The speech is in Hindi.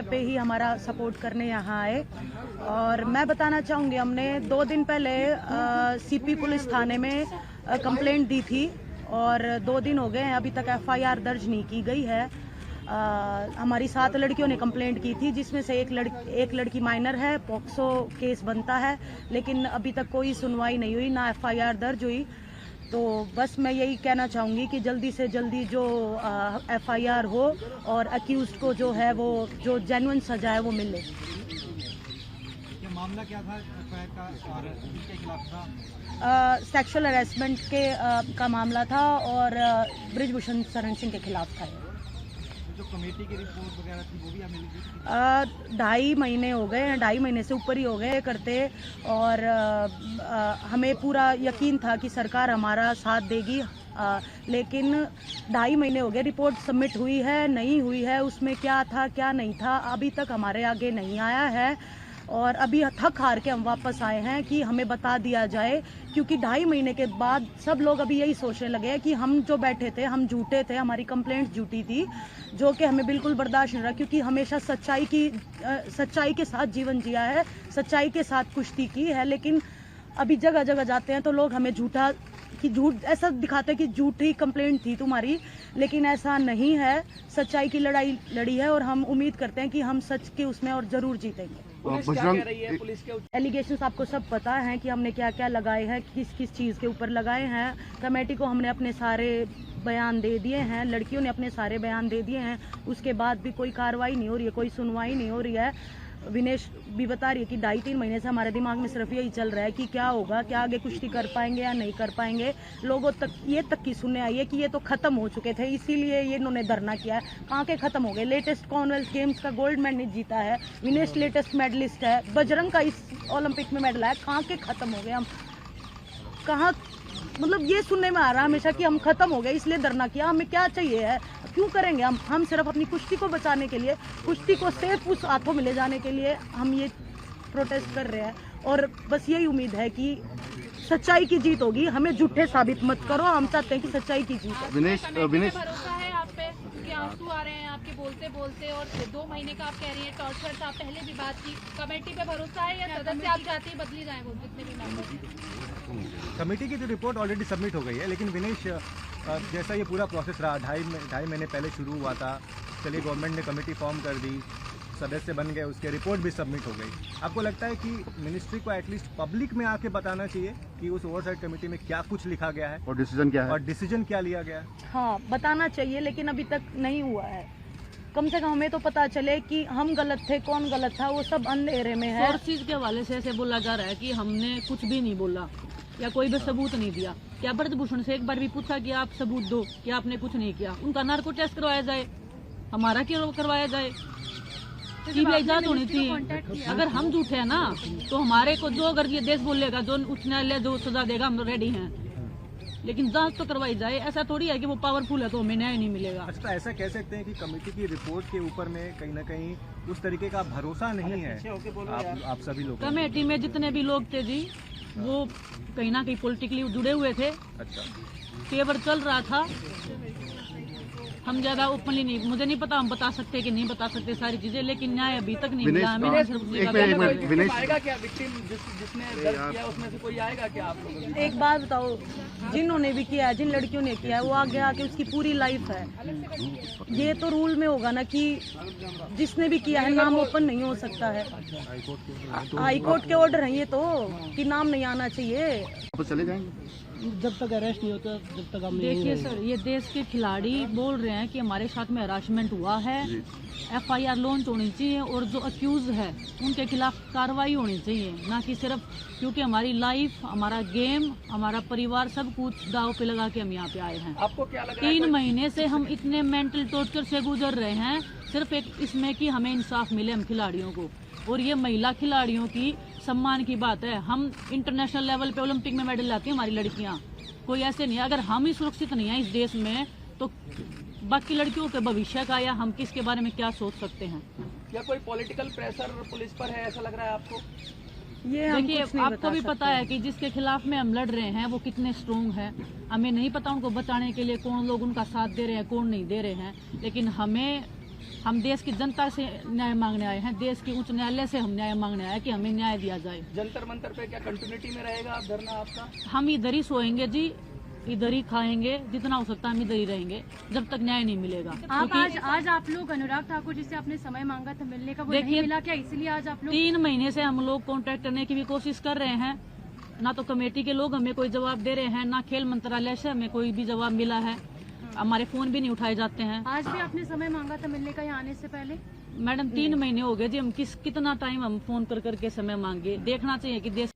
पे ही हमारा सपोर्ट करने यहाँ आए। और मैं बताना चाहूँगी, हमने 2 दिन पहले सीपी पुलिस थाने में कंप्लेंट दी थी और 2 दिन हो गए हैं, अभी तक एफआईआर दर्ज नहीं की गई है। हमारी 7 लड़कियों ने कंप्लेंट की थी, जिसमें से एक लड़की माइनर है, पॉक्सो केस बनता है, लेकिन अभी तक कोई सुनवाई नहीं हुई, ना एफआईआर दर्ज हुई। तो बस मैं यही कहना चाहूँगी कि जल्दी से जल्दी जो एफआईआर हो और अक्यूज्ड को जो है वो जो जेन्युइन सजा है वो मिले। ये मामला क्या था एफआईआर का और किसके खिलाफ था? सेक्सुअल हरेसमेंट के का मामला था और ब्रिजभूषण शरण सिंह के खिलाफ था। जो कमेटी की रिपोर्ट वगैरह थी वो भी मिली थी? 2.5 महीने हो गए हैं, 2.5 महीने से ऊपर ही हो गए करते, और हमें पूरा यकीन था कि सरकार हमारा साथ देगी, लेकिन 2.5 महीने हो गए, रिपोर्ट सबमिट हुई है नहीं हुई है, उसमें क्या था क्या नहीं था अभी तक हमारे आगे नहीं आया है। और अभी थक हार के हम वापस आए हैं कि हमें बता दिया जाए, क्योंकि 2.5 महीने के बाद सब लोग अभी यही सोचने लगे हैं कि हम जो बैठे थे हम झूठे थे, हमारी कंप्लेंट झूठी थी, जो कि हमें बिल्कुल बर्दाश्त नहीं रहा, क्योंकि हमेशा सच्चाई के साथ जीवन जिया है, सच्चाई के साथ कुश्ती की है। लेकिन अभी जगह जगह जाते हैं तो लोग हमें झूठ ऐसा दिखाते हैं कि झूठी कंप्लेंट थी तुम्हारी, लेकिन ऐसा नहीं है। सच्चाई की लड़ाई लड़ी है और हम उम्मीद करते हैं कि हम सच के उसमें और जरूर जीतेंगे। पुलिस क्या कह रही है? पुलिस के एलिगेशंस आपको सब पता है कि हमने क्या क्या लगाए हैं, किस किस चीज़ के ऊपर लगाए हैं। कमेटी को हमने अपने सारे बयान दे दिए हैं, लड़कियों ने अपने सारे बयान दे दिए हैं, उसके बाद भी कोई कार्रवाई नहीं हो रही है, कोई सुनवाई नहीं हो रही है। विनेश भी बता रही है कि 2.5-3 महीने से हमारे दिमाग में सिर्फ यही चल रहा है कि क्या होगा, क्या आगे कुश्ती कर पाएंगे या नहीं कर पाएंगे। लोगों तक ये तक की सुनने आई है कि ये तो खत्म हो चुके थे, इसीलिए ये इन्होंने धरना किया है। कहाँ के खत्म हो गए? लेटेस्ट कॉमनवेल्थ गेम्स का गोल्ड मेडल जीता है, विनेश लेटेस्ट मेडलिस्ट है, बजरंग का इस ओलंपिक में मेडल है, कहाँ के खत्म हो गए हम? कहाँ, मतलब ये सुनने में आ रहा है हमेशा कि हम खत्म हो गए इसलिए धरना किया। हमें क्या चाहिए है, क्यों करेंगे हम सिर्फ अपनी कुश्ती को बचाने के लिए, कुश्ती को सेफ उस हाथों में ले जाने के लिए हम ये प्रोटेस्ट कर रहे हैं। और बस यही उम्मीद है कि सच्चाई की जीत होगी, हमें झूठे साबित मत करो, हम चाहते हैं कि सच्चाई की जीत है। विनेश भरोसा है आप पे? क्योंकि आंसू आ रहे हैं आपके बोलते बोलते, और 2 महीने का आप कह रही हैं टॉर्चर था, पहले भी बात की। कमेटी पे भरोसा है या सदस्य आप चाहती है बदली जाए वो जितने भी मेंबर? कमेटी की जो रिपोर्ट ऑलरेडी सबमिट हो गई है, लेकिन विनेश जैसा ये पूरा प्रोसेस रहा, 2.5 महीने पहले शुरू हुआ था, चलिए गवर्नमेंट ने कमेटी फॉर्म कर दी, सदस्य बन गए, उसके रिपोर्ट भी सबमिट हो गई। आपको लगता है कि मिनिस्ट्री को एटलीस्ट पब्लिक में आके बताना चाहिए कि उस ओवरसाइट कमेटी में क्या कुछ लिखा गया है और डिसीजन क्या है, और डिसीजन क्या लिया गया है? हाँ, बताना चाहिए, लेकिन अभी तक नहीं हुआ है। कम से कम हमें तो पता चले कि हम गलत थे, कौन गलत था, वो सब अंधेरे में है। सोर्सेज के हवाले से ऐसे बोला जा रहा है कि हमने कुछ भी नहीं बोला या कोई भी सबूत नहीं दिया। क्या ब्रजभूषण से एक बार भी पूछा कि आप सबूत दो कि आपने कुछ नहीं किया? उनका नार्को टेस्ट करवाया जाए, हमारा क्यों करवाया जाए? सीबीआई जांच होनी थी। अगर हम झूठे हैं ना तो हमारे को जो अगर ये देश बोलेगा, जो उच्च न्यायालय जो सजा देगा हम रेडी हैं, लेकिन जांच तो करवाई जाए। ऐसा थोड़ी है कि वो पावरफुल है तो हमें न्याय नहीं मिलेगा। अच्छा, तो ऐसा कह सकते हैं कि कमेटी की रिपोर्ट के ऊपर में कहीं ना कहीं उस तरीके का भरोसा नहीं है आप सभी लोग? कमेटी में जितने भी लोग थे जी, वो कहीं ना कहीं पॉलिटिकली जुड़े हुए थे। अच्छा, फेवर चल रहा था। हम ज्यादा ओपनली नहीं, मुझे नहीं पता हम बता सकते कि नहीं बता सकते सारी चीजें, लेकिन न्याय अभी तक नहीं मिला हमें। एक बात बताओ, जिन्होंने भी किया है, जिन लड़कियों ने किया है, वो आगे आके उसकी पूरी लाइफ है। ये तो रूल में होगा ना कि जिसने भी किया है नाम ओपन नहीं हो सकता है। हाई कोर्ट के ऑर्डर है ये तो, कि नाम नहीं आना चाहिए। आप चले जाएंगे जब तक अरेस्ट नहीं होता, जब तक हम देखिए सर, ये देश के खिलाड़ी बोल रहे हैं कि हमारे साथ में हरासमेंट हुआ है, एफआईआर लॉन्च होनी चाहिए और जो अक्यूज है उनके खिलाफ कार्रवाई होनी चाहिए, ना कि सिर्फ क्योंकि हमारी लाइफ, हमारा गेम, हमारा परिवार सब कुछ दाव पे लगा के हम यहाँ पे आए हैं। आपको क्या लग रहा है? 3 महीने से हम इतने मेंटल टॉर्चर से गुजर रहे हैं, सिर्फ एक इसमें कि हमें इंसाफ मिले हम खिलाड़ियों को। और ये महिला खिलाड़ियों की सम्मान की बात है। हम इंटरनेशनल लेवल पे ओलंपिक में मेडल लाती हैं हमारी लड़कियां, कोई ऐसे नहीं है। अगर हम ही सुरक्षित नहीं है इस देश में तो बाकी लड़कियों के भविष्य का या हम किसके बारे में क्या सोच सकते हैं? या कोई पॉलिटिकल प्रेशर पुलिस पर है, ऐसा लग रहा है आपको? ये देखिए, आपको भी पता है कि जिसके खिलाफ में हम लड़ रहे हैं वो कितने स्ट्रोंग है। हमें नहीं पता उनको बचाने के लिए कौन लोग उनका साथ दे रहे हैं, कौन नहीं दे रहे हैं, लेकिन हमें हम देश की जनता से न्याय मांगने आए हैं, देश के उच्च न्यायालय से हम न्याय मांगने आए हैं कि हमें न्याय दिया जाए। जंतर मंतर पे क्या कंटिन्यूटी में रहेगा आप धरना आपका? हम इधर ही सोएंगे जी, इधर ही खाएंगे, जितना हो सकता है हम इधर ही रहेंगे जब तक न्याय नहीं मिलेगा। आप आज आप लोग अनुराग ठाकुर जिससे आपने समय मांगा था मिलने का, वो नहीं देखिए, मिला क्या? इसलिए आज आप लोग 3 महीने से हम लोग कांटेक्ट करने की भी कोशिश कर रहे हैं, ना तो कमेटी के लोग हमें कोई जवाब दे रहे हैं, ना खेल मंत्रालय से हमें कोई भी जवाब मिला है, हमारे फोन भी नहीं उठाए जाते हैं। आज भी आपने समय मांगा था मिलने का यहाँ आने से पहले? मैडम 3 महीने हो गए जी, हम कितना टाइम हम फोन कर करके समय मांगे। देखना चाहिए कि देश